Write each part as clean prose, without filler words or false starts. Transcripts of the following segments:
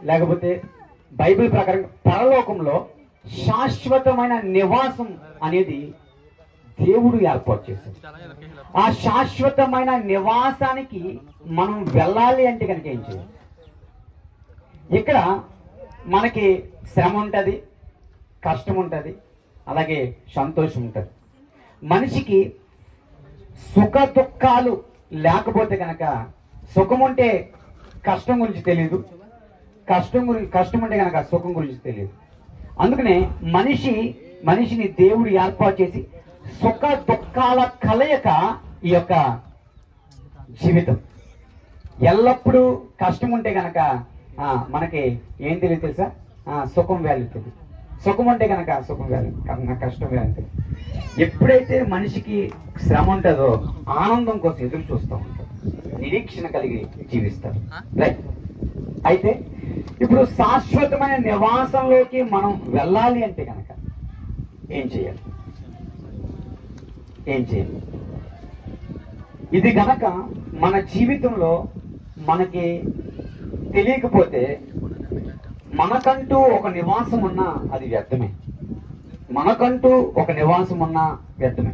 లేకపోతే బైబిల్ ప్రకారం పరలోకంలో శాశ్వతమైన నివాసం అనేది దేవుడు ఏర్పాటు చేశాడు. ఆ శాశ్వతమైన నివాసానికి మనం వెళ్ళాలి అంటే కనుక ఏం చేయాలి? ఇక్కడ మనకి శ్రమ ఉంటుంది, కష్టం ఉంటుంది, అలాగే సంతోషం ఉంటుంది. మనిషికి సుఖ దుఃఖాలు లేకపోతే కనుక, సుఖం ఉంటే కష్టం గురించి తెలియదు, కష్టం ఉంటే కనుక సుఖం గురించి తెలియదు. అందుకనే మనిషిని దేవుడు ఏర్పాటు చేసి సుఖ దుఃఖాల కలయిక ఈ యొక్క జీవితం. ఎల్లప్పుడూ కష్టం ఉంటే కనుక మనకి ఏం తెలియదు తెలుసా? సుఖం వాల్యూ తెలియదు. సుఖం ఉంటే కనుక సుఖం వాల్యూ, కష్టం వాల్యూ తెలియదు. ఎప్పుడైతే మనిషికి శ్రమ ఉంటుందో ఆనందం కోసం ఎదురు చూస్తూ ఉంటారు, నిరీక్షణ కలిగి జీవిస్తారు. రైట్. అయితే ఇప్పుడు శాశ్వతమైన నివాసంలోకి మనం వెళ్ళాలి అంటే కనుక ఏం చేయాలి? ఇది గనక మన జీవితంలో మనకి తెలియకపోతే, మనకంటూ ఒక నివాసం ఉన్నా అది వ్యర్థమే. మనకంటూ ఒక నివాసం ఉన్నా వ్యర్థమే.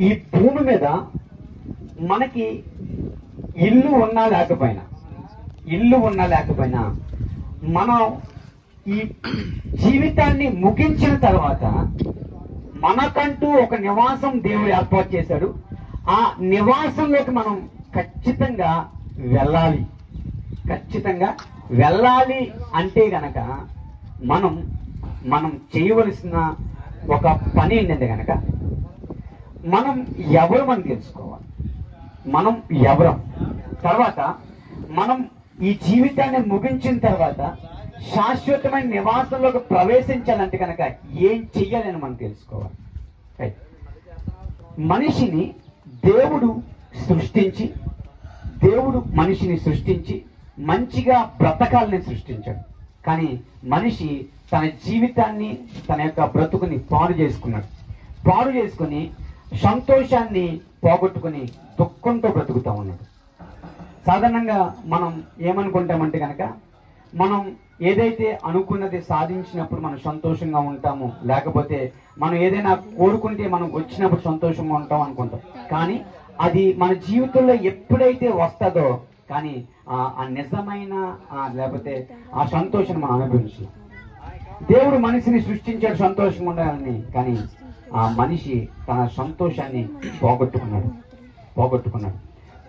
ఈ భూమి మీద మనకి ఇల్లు ఉన్నా లేకపోయినా మనం ఈ జీవితాన్ని ముగించిన తర్వాత మనకంటూ ఒక నివాసం దేవుడు ఏర్పాటు చేశాడు. ఆ నివాసంలోకి మనం ఖచ్చితంగా వెళ్ళాలి అంటే గనక మనం చేయవలసిన ఒక పని ఏంటంటే గనక మనం ఎవరం తెలుసుకోవాలి. మనం ఎవరం, తర్వాత మనం ఈ జీవితాన్ని ముగించిన తర్వాత శాశ్వతమైన నివాసంలోకి ప్రవేశించాలంటే కనుక ఏం చెయ్యాలని మనం తెలుసుకోవాలి. మనిషిని దేవుడు మనిషిని సృష్టించి మంచిగా బ్రతకాలని సృష్టించాడు. కానీ మనిషి తన జీవితాన్ని, తన యొక్క బ్రతుకుని పాడు చేసుకుని సంతోషాన్ని పోగొట్టుకుని దుఃఖంతో బ్రతుకుతూ ఉన్నాడు. సాధారణంగా మనం ఏమనుకుంటామంటే కనుక, మనం ఏదైతే అనుకున్నది సాధించినప్పుడు మనం సంతోషంగా ఉంటాము, లేకపోతే మనం ఏదైనా కోరుకుంటే మనం వచ్చినప్పుడు సంతోషంగా ఉంటాం అనుకుంటాం. కానీ అది మన జీవితంలో ఎప్పుడైతే వస్తుందో కానీ ఆ నిజమైన లేకపోతే ఆ సంతోషం మనం అనుభవించాం. దేవుడు మనిషిని సృష్టించాడు సంతోషంగా ఉండాలని, కానీ ఆ మనిషి తన సంతోషాన్ని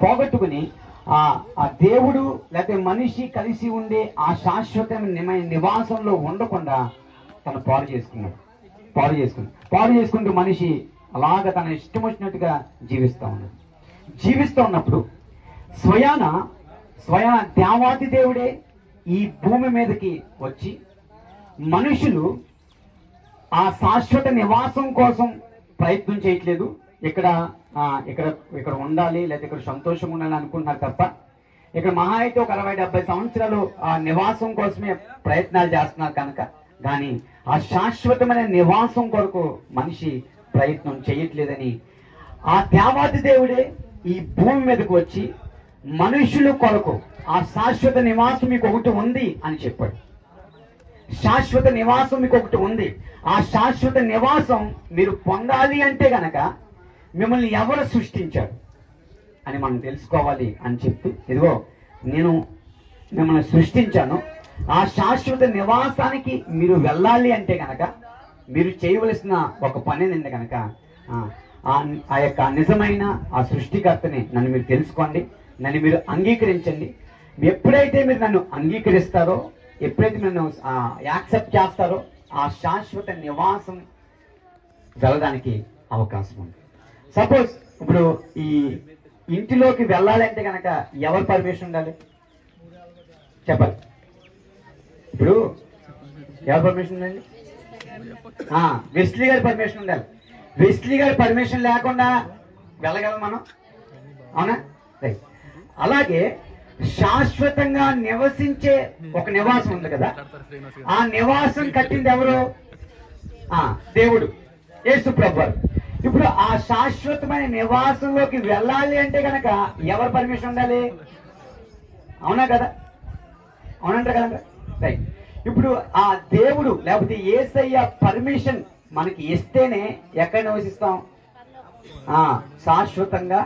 పోగొట్టుకుని ఆ దేవుడు లేకపోతే మనిషి కలిసి ఉండే ఆ శాశ్వతమైన నివాసంలో ఉండకుండా తను పాడు చేసుకుంటూ మనిషి అలాగ తన ఇష్టం వచ్చినట్టుగా జీవిస్తూ ఉన్నప్పుడు స్వయాన దేవాది దేవుడే ఈ భూమి మీదకి వచ్చి మనుషులు ఆ శాశ్వత నివాసం కోసం ప్రయత్నం చేయట్లేదు. ఇక్కడ ఉండాలి లేదా ఇక్కడ సంతోషంగా ఉండాలి అనుకుంటున్నారు తప్ప, ఇక్కడ మహా అయితే ఒక 60-70 సంవత్సరాలు ఆ నివాసం కోసమే ప్రయత్నాలు చేస్తున్నారు కనుక, కానీ ఆ శాశ్వతమైన నివాసం కొరకు మనిషి ప్రయత్నం చేయట్లేదని ఆ దేవాది దేవుడే ఈ భూమి మీదకు వచ్చి మనుషుల కొరకు ఆ శాశ్వత నివాసం మీకు ఒకటి ఉంది అని చెప్పాడు. శాశ్వత నివాసం మీకు ఒకటి ఉంది. ఆ శాశ్వత నివాసం మీరు పొందాలి అంటే గనక మిమ్మల్ని ఎవరు సృష్టించారు అని మనం తెలుసుకోవాలి అని చెప్తూ, ఇదిగో నేను మిమ్మల్ని సృష్టించాను, ఆ శాశ్వత నివాసానికి మీరు వెళ్ళాలి అంటే గనక మీరు చేయవలసిన ఒక పని ఏంటంటే గనక ఆ యొక్క నిజమైన ఆ సృష్టికర్తని నన్ను మీరు తెలుసుకోండి, నన్ను మీరు అంగీకరించండి. ఎప్పుడైతే మీరు నన్ను అంగీకరిస్తారో, ఎప్పుడైతే నన్ను యాక్సెప్ట్ చేస్తారో ఆ శాశ్వత నివాసం వెళ్ళడానికి అవకాశం ఉంది. సపోజ్ ఇప్పుడు ఈ ఇంటిలోకి వెళ్ళాలంటే కనుక ఎవరు పర్మిషన్ ఉండాలి చెప్పాలి? ఇప్పుడు ఎవరు పర్మిషన్ ఉండాలి? వెస్లీ గారి పర్మిషన్ ఉండాలి. వెస్లీ గారి పర్మిషన్ లేకుండా వెళ్ళగలం మనం, అవునా? రైట్. అలాగే శాశ్వతంగా నివసించే ఒక నివాసం ఉంది కదా, ఆ నివాసం కట్టింది ఎవరు? దేవుడు, యేసు ప్రభువు. ఇప్పుడు ఆ శాశ్వతమైన నివాసంలోకి వెళ్ళాలి అంటే కనుక ఎవరు పర్మిషన్ ఉండాలి? అవునా కదా? అవునంటారు కదా? రైట్. ఇప్పుడు ఆ దేవుడు లేకపోతే యేసయ్య పర్మిషన్ మనకి ఇస్తేనే ఎక్కడ నివసిస్తాం? శాశ్వతంగా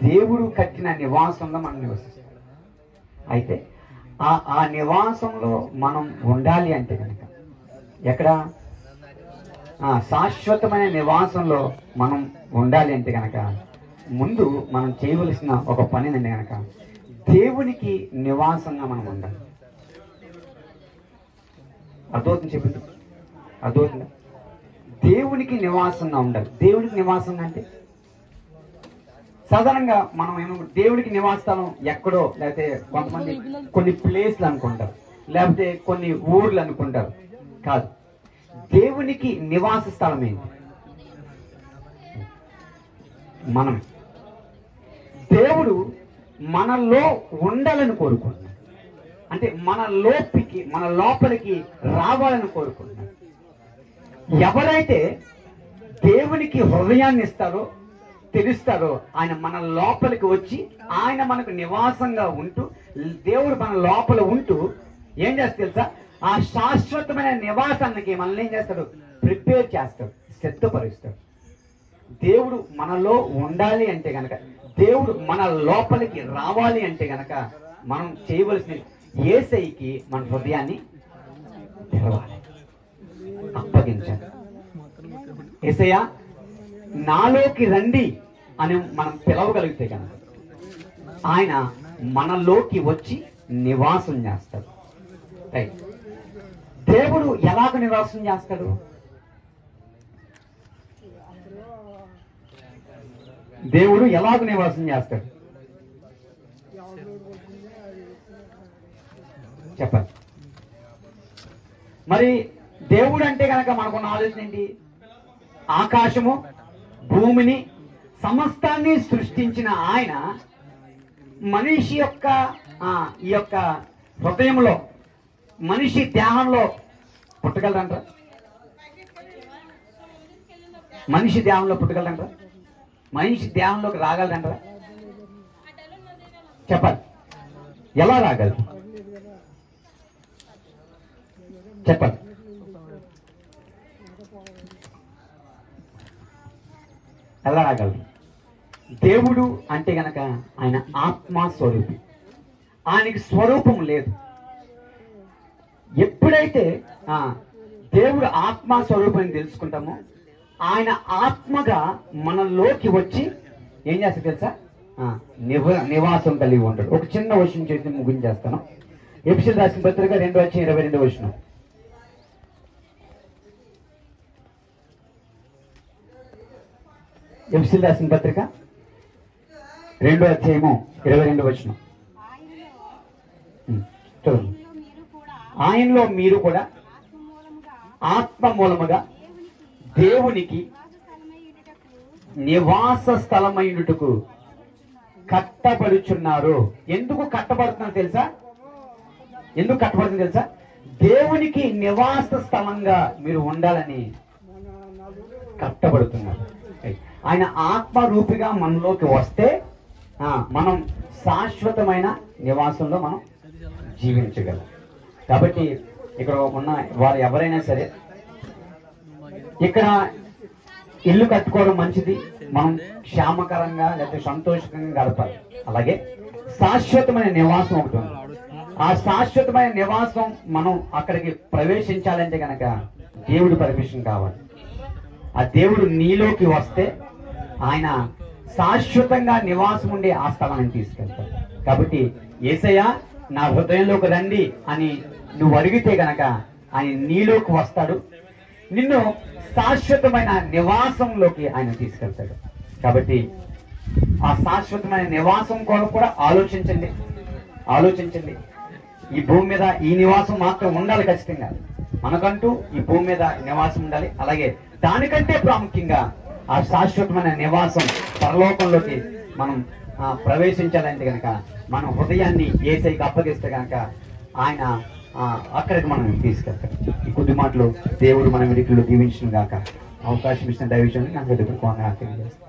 దేవుడు కట్టిన నివాసంలో మనం నివసిస్తాం. అయితే ఆ నివాసంలో మనం ఉండాలి అంటే కనుక ఎక్కడ? శాశ్వతమైన నివాసంలో మనం ఉండాలి అంటే కనుక ముందు మనం చేయవలసిన ఒక పని అంటే కనుక దేవునికి నివాసంగా మనం ఉండాలి. అర్థమవుతుంది? చెప్పింది అర్థమవుతుందా? దేవునికి నివాసంగా ఉండాలి. దేవునికి నివాసంగా అంటే సాధారణంగా మనం ఏమో దేవుడికి నివాస స్థలం ఎక్కడో, లేకపోతే కొంతమంది కొన్ని ప్లేస్లు అనుకుంటారు, లేకపోతే కొన్ని ఊర్లు అనుకుంటారు. కాదు, దేవునికి నివాస స్థలం ఏంటి? మనం. దేవుడు మనలో ఉండాలని కోరుకుంటున్నాడు. అంటే మన లోపలికి రావాలని కోరుకుంటున్నాడు. ఎవరైతే దేవునికి హృదయాన్ని ఇస్తారో, తెలుస్తారో, ఆయన మన లోపలికి వచ్చి ఆయన మనకు నివాసంగా ఉంటూ, దేవుడు మన లోపల ఉంటూ ఏం చేస్తాడు తెలుసా? ఆ శాశ్వతమైన నివాసానికి మనల్ని ఏం చేస్తాడు? ప్రిపేర్ చేస్తాడు, సిద్ధపరుస్తాడు. దేవుడు మనలో ఉండాలి అంటే గనక, దేవుడు మన లోపలికి రావాలి అంటే గనక మనం చేయవలసిన యేసయ్యకి మన హృదయాన్ని తెరవాలి, అప్పగించాలి. యేసయ్య నాలోకి రండి అని మనం పిలవగలిగితే కనుక ఆయన మనలోకి వచ్చి నివాసం చేస్తాడు. రైట్. దేవుడు ఎలాగ నివాసం చేస్తాడు? దేవుడు ఎలాగ నివాసం చేస్తాడు చెప్పండి. మరి దేవుడు అంటే కనుక మనకున్న ఆలోచన ఏంటి? ఆకాశము భూమిని సమస్తాన్ని సృష్టించిన ఆయన మనిషి యొక్క ఈ యొక్క హృదయంలో, మనిషి దేహంలో పుట్టగలరంటారా? మనిషి దేహంలో పుట్టగలరంటారా? మనిషి దేహంలోకి రాగలరంటారా? చెప్పాలి. ఎలా రాగలరు చెప్పండి. ఎలా రాగలరు? దేవుడు అంటే గనక ఆయన ఆత్మ స్వరూపి. ఆయనకి స్వరూపం లేదు. ఎప్పుడైతే దేవుడు ఆత్మ స్వరూపాన్ని తెలుసుకుంటామో ఆయన ఆత్మగా మనలోకి వచ్చి ఏం చేస్తాడు తెలుసా? నివాసం కలిగి ఉంటాడు. ఒక చిన్న విషయం చేసి ముగించేస్తాను. ఎఫెసీయులకు రాసిన పత్రిక 2:22. ఎఫెసీయులకు రాసిన పత్రిక 2:22. ఆయనలో మీరు కూడా ఆత్మ మూలముగా దేవునికి నివాస స్థలమైనటుకు కట్టబడుచున్నారు. ఎందుకు కట్టబడుతున్నారు తెలుసా? ఎందుకు కట్టబడుతుంది తెలుసా? దేవునికి నివాస స్థలంగా మీరు ఉండాలని కట్టబడుతున్నారు. ఆయన ఆత్మ రూపిగా మనలోకి వస్తే మనం శాశ్వతమైన నివాసంలో మనం జీవించగలం. కాబట్టి ఇక్కడ ఉన్న వారు ఎవరైనా సరే ఇక్కడ ఇల్లు కట్టుకోవడం మంచిది, మనం క్షేమకరంగా లేకపోతే సంతోషంగా గడపాలి. అలాగే శాశ్వతమైన నివాసం ఒకటి ఉంది. ఆ శాశ్వతమైన నివాసం మనం అక్కడికి ప్రవేశించాలంటే కనుక దేవుడు పర్మిషన్ కావాలి. ఆ దేవుడు నీలోకి వస్తే ఆయన శాశ్వతంగా నివాసం ఉండే ఆ స్థలాన్ని తీసుకెళ్తాడు. కాబట్టి యేసయ్య నా హృదయంలోకి రండి అని నువ్వు అడిగితే గనక ఆయన నీలోకి వస్తాడు, నిన్ను శాశ్వతమైన నివాసంలోకి ఆయన తీసుకెళ్తాడు. కాబట్టి ఆ శాశ్వతమైన నివాసం కొరకు కూడా ఆలోచించండి. ఈ భూమి మీద ఈ నివాసం మాత్రం ఉండాలి ఖచ్చితంగా. మనకంటూ ఈ భూమి మీద నివాసం ఉండాలి. అలాగే దానికంటే ప్రాముఖ్యంగా ఆ శాశ్వతమైన నివాసం పరలోకంలోకి మనం ప్రవేశించాలంటే కనుక మన హృదయాన్ని యేసయ్యకి అప్పగిస్తే కనుక ఆయన అక్కడికి మనం తీసుకెళ్తాడు. ఈ కొద్ది మాటలు దేవుడు మన విడికిలో దీవించిన గాక. అవకాశం ఇచ్చిన దైవజనులకు నాకు తెలియజేస్తాను.